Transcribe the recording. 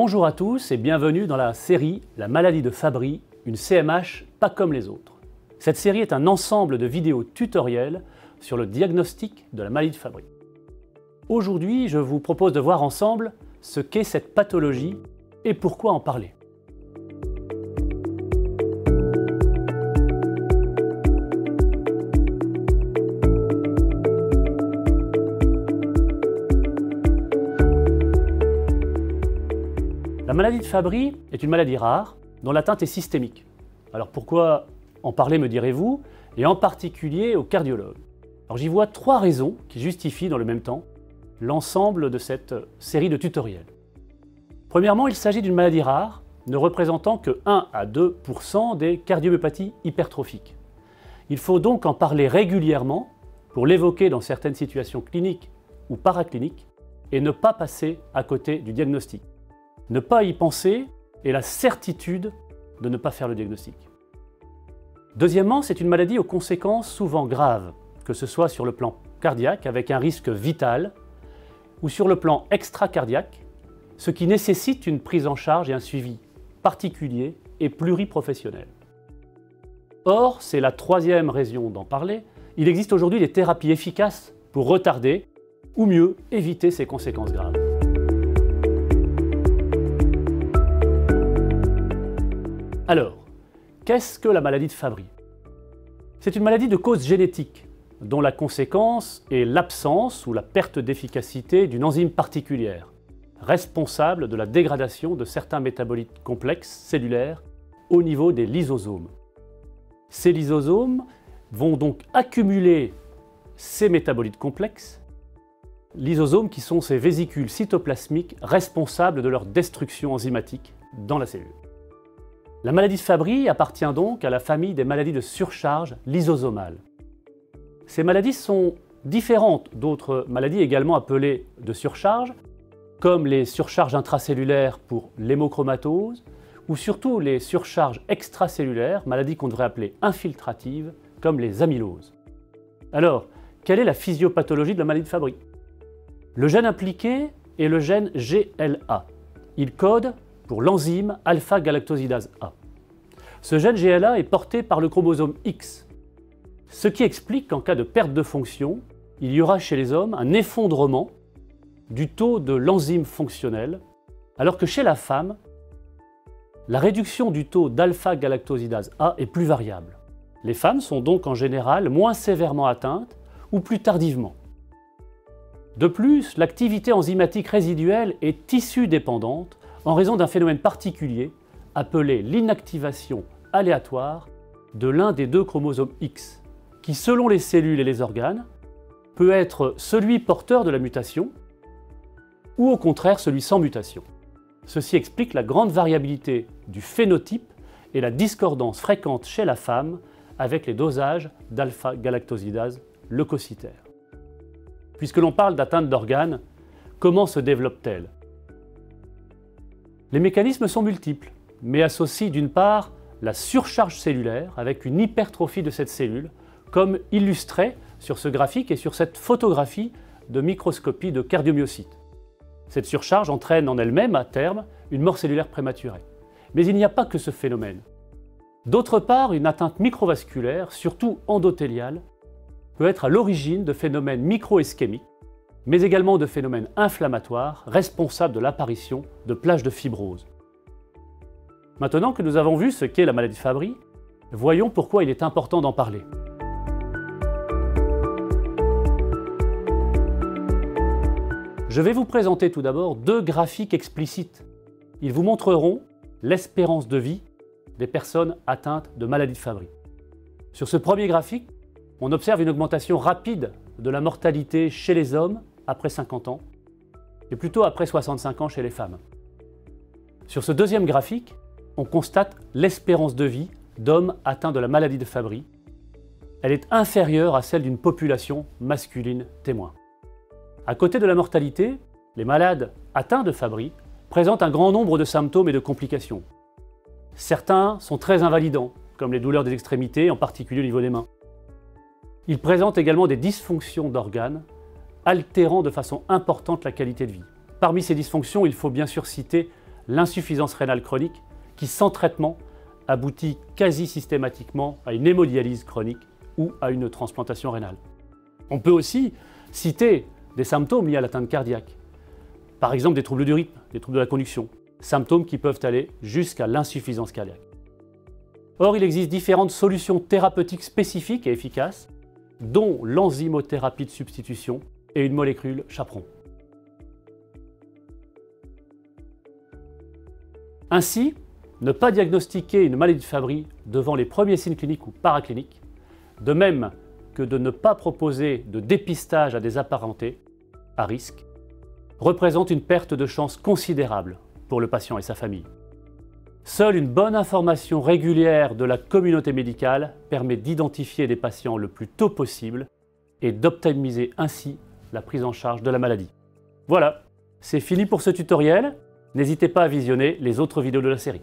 Bonjour à tous et bienvenue dans la série La maladie de Fabry, une CMH pas comme les autres. Cette série est un ensemble de vidéos tutoriels sur le diagnostic de la maladie de Fabry. Aujourd'hui, je vous propose de voir ensemble ce qu'est cette pathologie et pourquoi en parler. La maladie de Fabry est une maladie rare dont l'atteinte est systémique. Alors pourquoi en parler, me direz-vous, et en particulier aux cardiologues? Alors j'y vois trois raisons qui justifient dans le même temps l'ensemble de cette série de tutoriels. Premièrement, il s'agit d'une maladie rare ne représentant que 1 à 2% des cardiomyopathies hypertrophiques. Il faut donc en parler régulièrement pour l'évoquer dans certaines situations cliniques ou paracliniques et ne pas passer à côté du diagnostic. Ne pas y penser est la certitude de ne pas faire le diagnostic. Deuxièmement, c'est une maladie aux conséquences souvent graves, que ce soit sur le plan cardiaque avec un risque vital ou sur le plan extracardiaque, ce qui nécessite une prise en charge et un suivi particulier et pluriprofessionnel. Or, c'est la troisième raison d'en parler, il existe aujourd'hui des thérapies efficaces pour retarder ou mieux éviter ces conséquences graves. Alors, qu'est-ce que la maladie de Fabry? C'est une maladie de cause génétique, dont la conséquence est l'absence ou la perte d'efficacité d'une enzyme particulière, responsable de la dégradation de certains métabolites complexes cellulaires au niveau des lysosomes. Ces lysosomes vont donc accumuler ces métabolites complexes, lysosomes qui sont ces vésicules cytoplasmiques responsables de leur destruction enzymatique dans la cellule. La maladie de Fabry appartient donc à la famille des maladies de surcharge lysosomale. Ces maladies sont différentes d'autres maladies également appelées de surcharge, comme les surcharges intracellulaires pour l'hémochromatose, ou surtout les surcharges extracellulaires, maladies qu'on devrait appeler infiltratives, comme les amyloses. Alors, quelle est la physiopathologie de la maladie de Fabry? Le gène impliqué est le gène GLA. Il code pour l'enzyme alpha-galactosidase A. Ce gène GLA est porté par le chromosome X, ce qui explique qu'en cas de perte de fonction, il y aura chez les hommes un effondrement du taux de l'enzyme fonctionnelle, alors que chez la femme, la réduction du taux d'alpha-galactosidase A est plus variable. Les femmes sont donc en général moins sévèrement atteintes ou plus tardivement. De plus, l'activité enzymatique résiduelle est tissue-dépendante en raison d'un phénomène particulier appelé l'inactivation aléatoire de l'un des deux chromosomes X, qui selon les cellules et les organes, peut être celui porteur de la mutation ou au contraire celui sans mutation. Ceci explique la grande variabilité du phénotype et la discordance fréquente chez la femme avec les dosages d'alpha-galactosidase leucocytaire. Puisque l'on parle d'atteinte d'organes, comment se développe-t-elle? Les mécanismes sont multiples, mais associent d'une part la surcharge cellulaire avec une hypertrophie de cette cellule, comme illustré sur ce graphique et sur cette photographie de microscopie de cardiomyocytes. Cette surcharge entraîne en elle-même, à terme, une mort cellulaire prématurée. Mais il n'y a pas que ce phénomène. D'autre part, une atteinte microvasculaire, surtout endothéliale, peut être à l'origine de phénomènes microischémiques, mais également de phénomènes inflammatoires responsables de l'apparition de plages de fibrose. Maintenant que nous avons vu ce qu'est la maladie de Fabry, voyons pourquoi il est important d'en parler. Je vais vous présenter tout d'abord deux graphiques explicites. Ils vous montreront l'espérance de vie des personnes atteintes de maladie de Fabry. Sur ce premier graphique, on observe une augmentation rapide de la mortalité chez les hommes après 50 ans, et plutôt après 65 ans chez les femmes. Sur ce deuxième graphique, on constate l'espérance de vie d'hommes atteints de la maladie de Fabry. Elle est inférieure à celle d'une population masculine témoin. À côté de la mortalité, les malades atteints de Fabry présentent un grand nombre de symptômes et de complications. Certains sont très invalidants, comme les douleurs des extrémités, en particulier au niveau des mains. Ils présentent également des dysfonctions d'organes, altérant de façon importante la qualité de vie. Parmi ces dysfonctions, il faut bien sûr citer l'insuffisance rénale chronique qui, sans traitement, aboutit quasi systématiquement à une hémodialyse chronique ou à une transplantation rénale. On peut aussi citer des symptômes liés à l'atteinte cardiaque, par exemple des troubles du rythme, des troubles de la conduction, symptômes qui peuvent aller jusqu'à l'insuffisance cardiaque. Or, il existe différentes solutions thérapeutiques spécifiques et efficaces, dont l'enzymothérapie de substitution et une molécule chaperon. Ainsi, ne pas diagnostiquer une maladie de Fabry devant les premiers signes cliniques ou paracliniques, de même que de ne pas proposer de dépistage à des apparentés à risque, représente une perte de chance considérable pour le patient et sa famille. Seule une bonne information régulière de la communauté médicale permet d'identifier des patients le plus tôt possible et d'optimiser ainsi la prise en charge de la maladie. Voilà, c'est fini pour ce tutoriel. N'hésitez pas à visionner les autres vidéos de la série.